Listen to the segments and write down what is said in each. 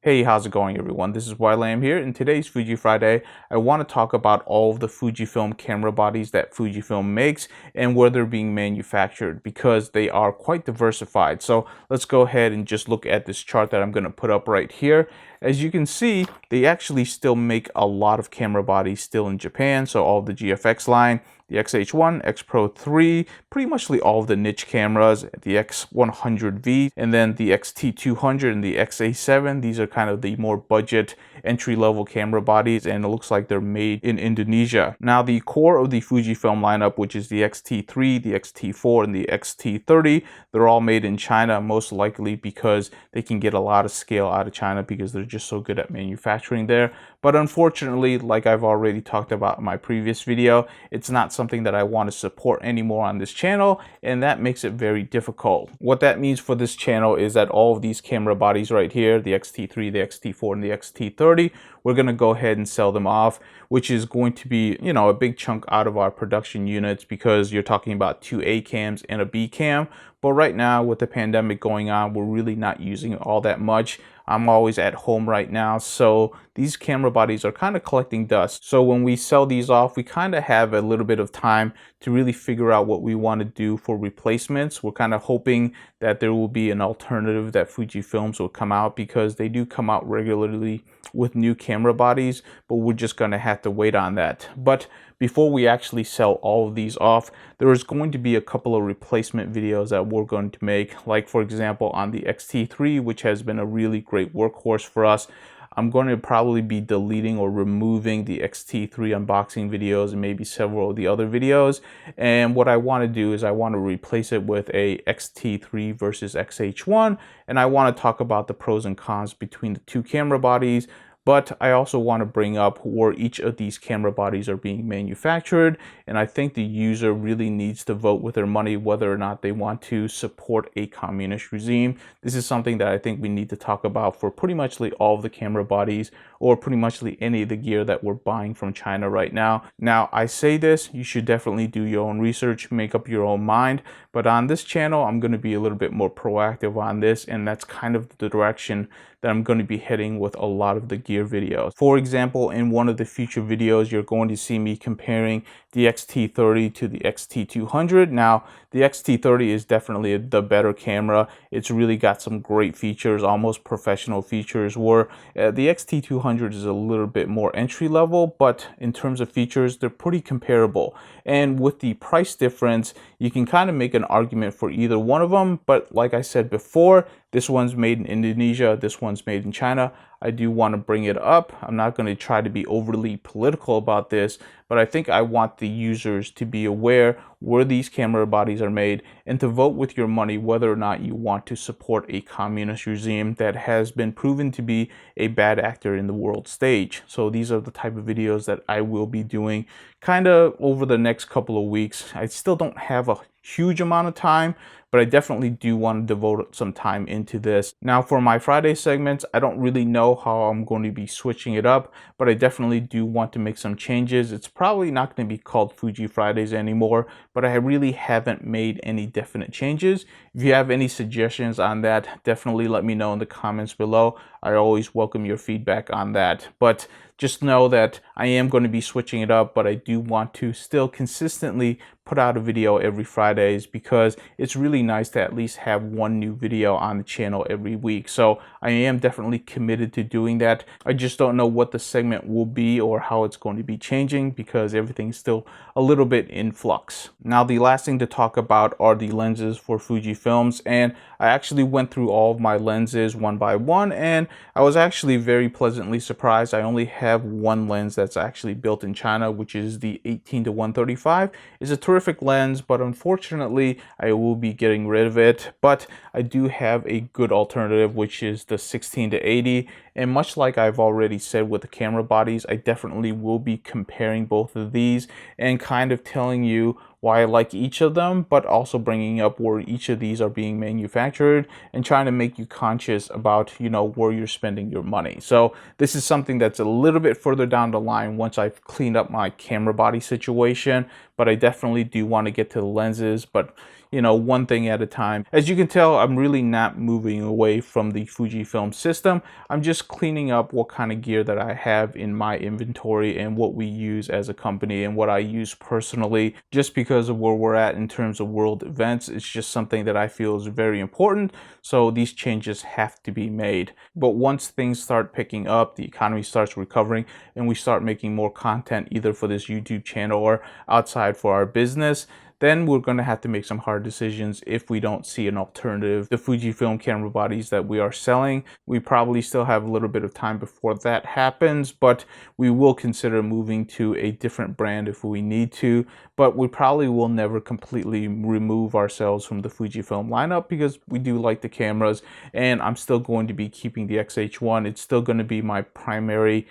Hey, how's it going everyone? This is YLAM here. In today's Fuji Friday, I want to talk about all of the Fujifilm camera bodies that Fujifilm makes and where they're being manufactured because they are quite diversified. So let's go ahead and just look at this chart that I'm going to put up right here. As you can see, they actually still make a lot of camera bodies still in Japan. So all the GFX line, the X-H1, X Pro 3, pretty much all of the niche cameras, the X100V, and then the X-T200 and the X-A7. These are kind of the more budget entry-level camera bodies, and it looks like they're made in Indonesia. Now, the core of the Fujifilm lineup, which is the X-T3, the X-T4, and the X-T30, they're all made in China, most likely because they can get a lot of scale out of China because they're just so good at manufacturing there. But unfortunately, like I've already talked about in my previous video, it's not something that I want to support anymore on this channel, and that makes it very difficult. What that means for this channel is that all of these camera bodies right here, the X-T3, the X-T4, and the X-T30, we're going to go ahead and sell them off, which is going to be, a big chunk out of our production units because you're talking about 2 A cams and a B cam. But right now, with the pandemic going on, we're really not using it all that much. I'm always at home right now, so these camera bodies are kind of collecting dust. So when we sell these off, we kind of have a little bit of time to really figure out what we want to do for replacements. We're kind of hoping that there will be an alternative that Fujifilms will come out because they do come out regularly with new camera bodies, but we're just going to have to wait on that. But before we actually sell all of these off, there is going to be a couple of replacement videos that we're going to make. Like for example, on the X-T3, which has been a really great workhorse for us, I'm going to probably be deleting or removing the X-T3 unboxing videos and maybe several of the other videos. And what I want to do is I want to replace it with a X-T3 versus X-H1. And I want to talk about the pros and cons between the two camera bodies. But I also want to bring up where each of these camera bodies are being manufactured. And I think the user really needs to vote with their money whether or not they want to support a communist regime. This is something that I think we need to talk about for pretty much all of the camera bodies or pretty much any of the gear that we're buying from China right now. Now, I say this, you should definitely do your own research, make up your own mind. But on this channel, I'm going to be a little bit more proactive on this, and that's kind of the direction that I'm going to be heading with a lot of the gear videos. For example, in one of the future videos, you're going to see me comparing the X-T30 to the X-T200. Now, the X-T30 is definitely the better camera. It's really got some great features, almost professional features, where the X-T200 is a little bit more entry level, but in terms of features, they're pretty comparable. And with the price difference, you can kind of make an argument for either one of them. But like I said before, this one's made in Indonesia, this one's made in China. I do want to bring it up. I'm not going to try to be overly political about this, but I think I want the users to be aware where these camera bodies are made and to vote with your money whether or not you want to support a communist regime that has been proven to be a bad actor in the world stage. So these are the type of videos that I will be doing kind of over the next couple of weeks. I still don't have a huge amount of time, but I definitely do want to devote some time into this. Now for my Friday segments, I don't really know how I'm going to be switching it up, but I definitely do want to make some changes. It's probably not going to be called Fuji Fridays anymore, but I really haven't made any definite changes. If you have any suggestions on that, definitely let me know in the comments below. I always welcome your feedback on that. But just know that I am going to be switching it up, but I do want to still consistently put out a video every Fridays because it's really nice to at least have one new video on the channel every week. So I am definitely committed to doing that. I just don't know what the segment will be or how it's going to be changing because everything's still a little bit in flux. Now the last thing to talk about are the lenses for Fujifilms, and I actually went through all of my lenses one by one, and I was actually very pleasantly surprised. I only have one lens that's actually built in China, which is the 18-135. It's a terrific lens, but unfortunately I will be getting rid of it. But I do have a good alternative, which is the 16-80. And much like I've already said with the camera bodies, I definitely will be comparing both of these and kind of telling you why I like each of them, but also bringing up where each of these are being manufactured and trying to make you conscious about, where you're spending your money. So this is something that's a little bit further down the line once I've cleaned up my camera body situation, but I definitely do want to get to the lenses. But one thing at a time. As you can tell, I'm really not moving away from the Fujifilm system. I'm just cleaning up what kind of gear that I have in my inventory and what we use as a company and what I use personally, just because of where we're at in terms of world events. It's just something that I feel is very important. So these changes have to be made. But once things start picking up, the economy starts recovering, and we start making more content either for this YouTube channel or outside for our business, then we're going to have to make some hard decisions if we don't see an alternative. The Fujifilm camera bodies that we are selling, we probably still have a little bit of time before that happens, but we will consider moving to a different brand if we need to. But we probably will never completely remove ourselves from the Fujifilm lineup because we do like the cameras, and I'm still going to be keeping the X-H1. It's still going to be my primary,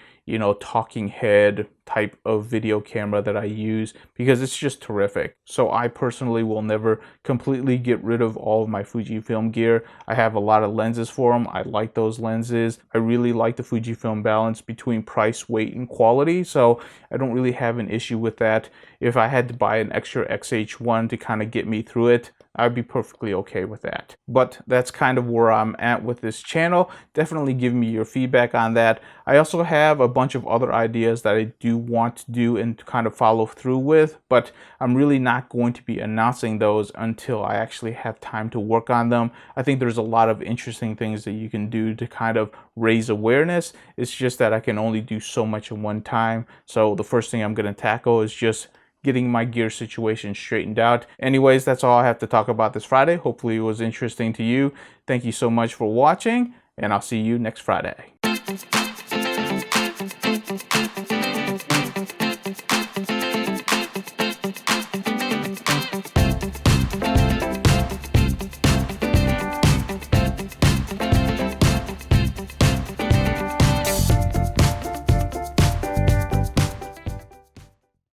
talking head type of video camera that I use because it's just terrific. So I personally will never completely get rid of all of my Fujifilm gear. I have a lot of lenses for them. I like those lenses. I really like the Fujifilm balance between price, weight, and quality. So I don't really have an issue with that. If I had to buy an extra X-H1 to kind of get me through it, I'd be perfectly okay with that. But that's kind of where I'm at with this channel. Definitely give me your feedback on that. I also have a bunch of other ideas that I do want to do and to kind of follow through with, but I'm really not going to be announcing those until I actually have time to work on them. I think there's a lot of interesting things that you can do to kind of raise awareness. It's just that I can only do so much at one time. So the first thing I'm going to tackle is just getting my gear situation straightened out. Anyways, that's all I have to talk about this Friday. Hopefully it was interesting to you. Thank you so much for watching, and I'll see you next Friday.